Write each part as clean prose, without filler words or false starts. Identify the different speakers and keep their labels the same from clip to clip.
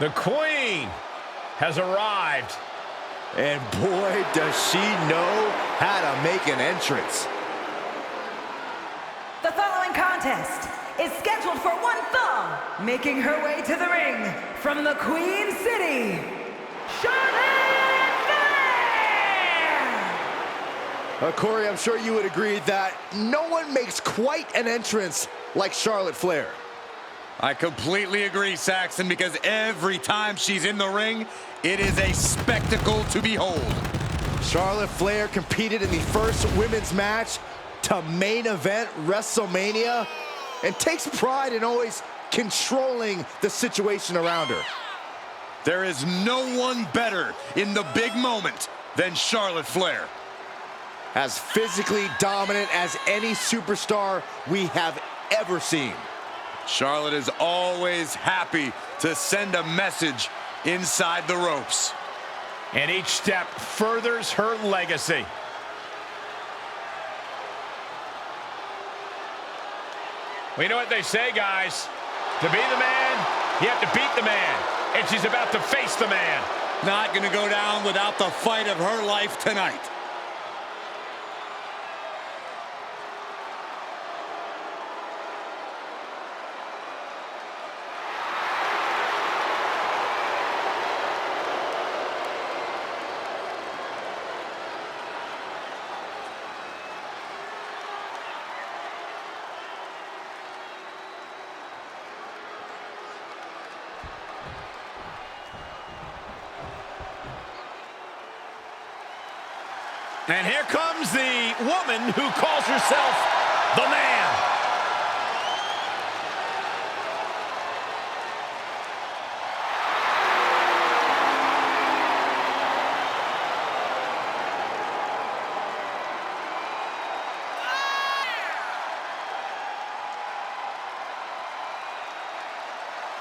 Speaker 1: The Queen has arrived.
Speaker 2: And boy, does she know how to make an entrance.
Speaker 3: The following contest is scheduled for one fall, making her way to the ring from the Queen City, Charlotte Flair!
Speaker 2: Corey, I'm sure you would agree that no one makes quite an entrance like Charlotte Flair.
Speaker 4: I completely agree, Saxton, because every time she's in the ring, it is a spectacle to behold.
Speaker 2: Charlotte Flair competed in the first women's match to main event WrestleMania and takes pride in always controlling the situation around her.
Speaker 4: There is no one better in the big moment than Charlotte Flair.
Speaker 2: As physically dominant as any superstar we have ever seen.
Speaker 4: Charlotte is always happy to send a message inside the ropes.
Speaker 1: And each step furthers her legacy. Well, you know what they say, guys. To be the man, you have to beat the man. And she's about to face the man.
Speaker 4: Not going to go down without the fight of her life tonight.
Speaker 1: And here comes the woman who calls herself the man.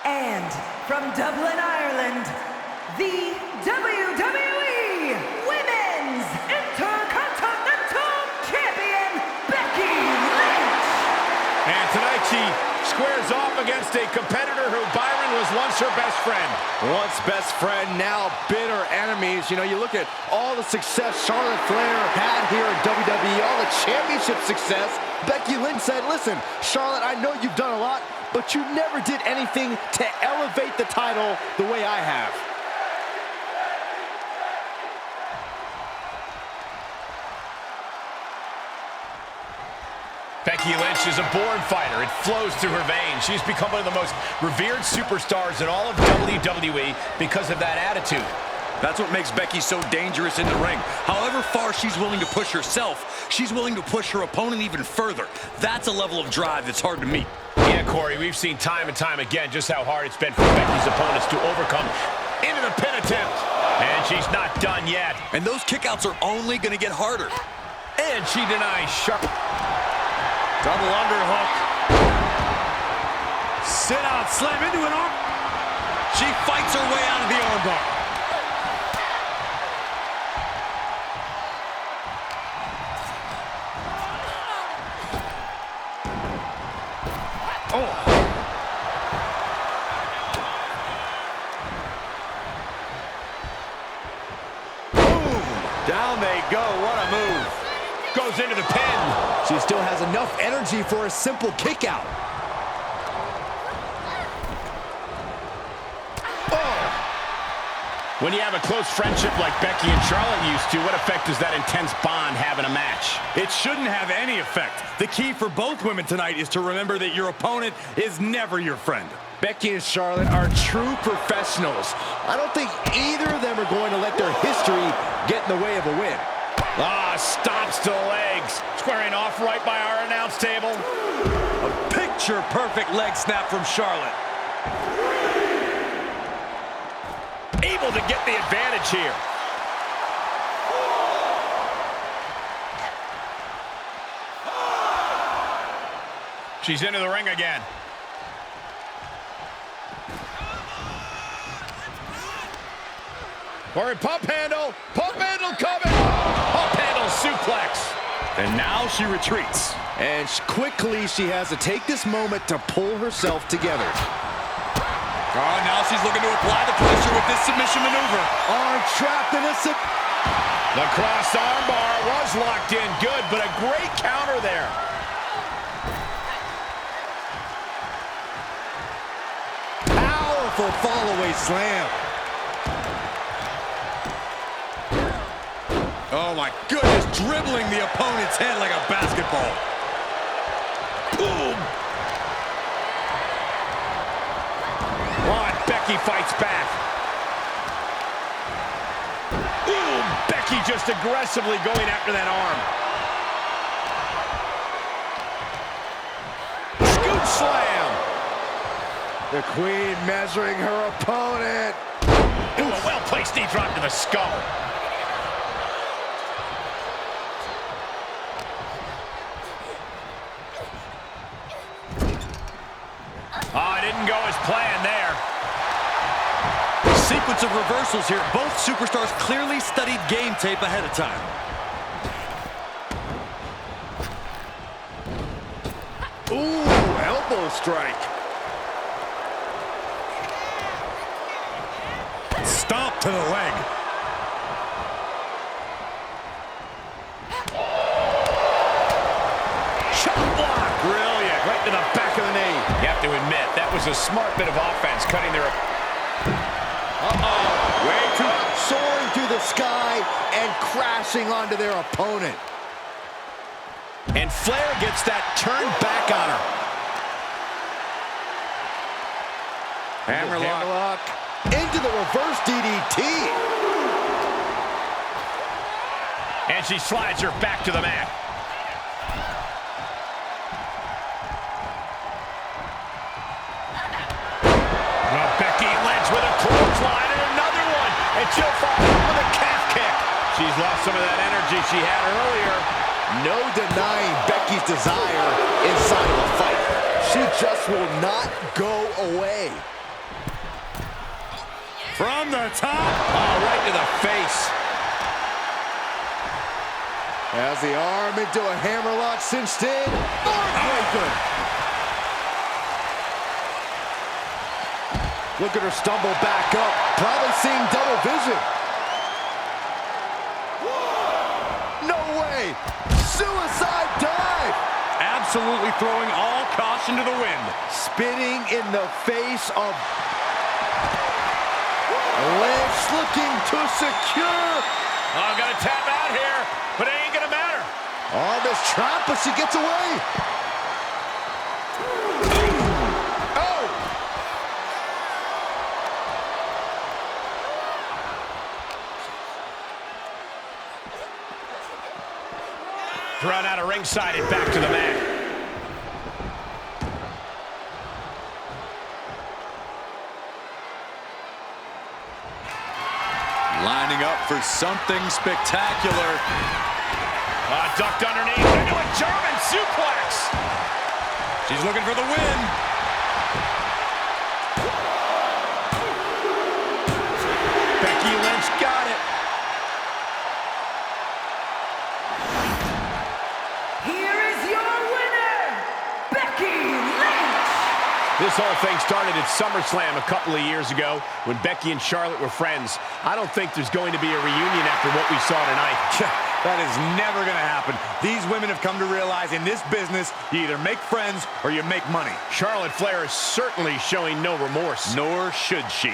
Speaker 3: And from Dublin, Ireland, the WWE Women's Intercontinental Champion, Becky Lynch.
Speaker 1: And tonight she squares off against a competitor who Byron was once her best friend.
Speaker 2: Once best friend, now bitter enemies. You know, you look at all the success Charlotte Flair had here in WWE, all the championship success. Becky Lynch said, listen, Charlotte, I know you've done a lot, but you never did anything to elevate the title the way I have.
Speaker 1: Becky Lynch is a born fighter. It flows through her veins. She's become one of the most revered superstars in all of WWE because of that attitude.
Speaker 4: That's what makes Becky so dangerous in the ring. However far she's willing to push herself, she's willing to push her opponent even further. That's a level of drive that's hard to meet.
Speaker 1: Yeah, Corey, we've seen time and time again just how hard it's been for Becky's opponents to overcome into the pin attempt. And she's not done yet.
Speaker 4: And those kickouts are only going to get harder.
Speaker 1: And she denies sharp.
Speaker 4: Double underhook. Sit out, slam into an arm. She fights her way out of the armbar.
Speaker 1: Oh.
Speaker 2: Boom! Down they go. What a move.
Speaker 1: Goes into the pin.
Speaker 2: She still has enough energy for a simple kick out.
Speaker 1: When you have a close friendship like Becky and Charlotte used to, what effect does that intense bond have in a match?
Speaker 4: It shouldn't have any effect. The key for both women tonight is to remember that your opponent is never your friend.
Speaker 2: Becky and Charlotte are true professionals. I don't think either of them are going to let their history get in the way of a win.
Speaker 1: Ah, stops to the legs. Squaring off right by our announce table.
Speaker 4: A picture-perfect leg snap from Charlotte.
Speaker 1: Able to get the advantage here. She's into the ring again. Or pump handle coming. Pump handle suplex.
Speaker 4: And now she retreats.
Speaker 2: And quickly she has to take this moment to pull herself together.
Speaker 4: Oh, now she's looking to apply the pressure with this submission maneuver.
Speaker 2: Arm trapped in a
Speaker 1: The cross armbar was locked in good, but a great counter there.
Speaker 2: powerful fall-away slam.
Speaker 4: Oh my goodness, dribbling the opponent's head like a basketball.
Speaker 1: Boom. On, Becky fights back. Boom. Becky just aggressively going after that arm. Scoop slam.
Speaker 2: The Queen measuring her opponent.
Speaker 1: Ooh, a well-placed knee drop to the skull. Oh, it didn't go as planned there.
Speaker 4: Sequence of reversals here. Both superstars clearly studied game tape ahead of time.
Speaker 2: Ooh, elbow strike.
Speaker 4: Stomp to the leg.
Speaker 1: Shot block. Brilliant. Right to the back of the knee. You have to admit, that was a smart bit of offense, cutting their...
Speaker 2: Way too soaring through the sky and crashing onto their opponent.
Speaker 1: And Flair gets that turned back on her.
Speaker 2: Hammerlock into the reverse DDT.
Speaker 1: And she slides her back to the mat. Well, Becky Lynch with a clothesline and another one. And she'll follow up with a calf kick. She's lost some of that energy she had earlier.
Speaker 2: No denying Becky's desire inside of a fight. She just will not go away.
Speaker 4: From the top.
Speaker 1: Oh, right to the face.
Speaker 2: As the arm into a hammerlock cinched in. Heartbreaker. Look at her stumble back up. Probably seeing double vision. No way. Suicide dive.
Speaker 4: Absolutely throwing all caution to the wind.
Speaker 2: Spitting in the face of Lynch, looking to secure.
Speaker 1: Oh, gonna tap out here, but it ain't gonna matter.
Speaker 2: Arm is trapped, but she gets away. Oh!
Speaker 1: Thrown out of ringside and back to the mat.
Speaker 4: Lining up for something spectacular.
Speaker 1: Ducked underneath into a German suplex.
Speaker 4: She's looking for the win.
Speaker 1: Becky Lynch got it.
Speaker 3: Here is your winner, Becky Lynch!
Speaker 1: This whole thing started at SummerSlam a couple of years ago when Becky and Charlotte were friends. I don't think there's going to be a reunion after what we saw tonight.
Speaker 4: That is never going to happen. These women have come to realize in this business, you either make friends or you make money.
Speaker 1: Charlotte Flair is certainly showing no remorse.
Speaker 4: Nor should she.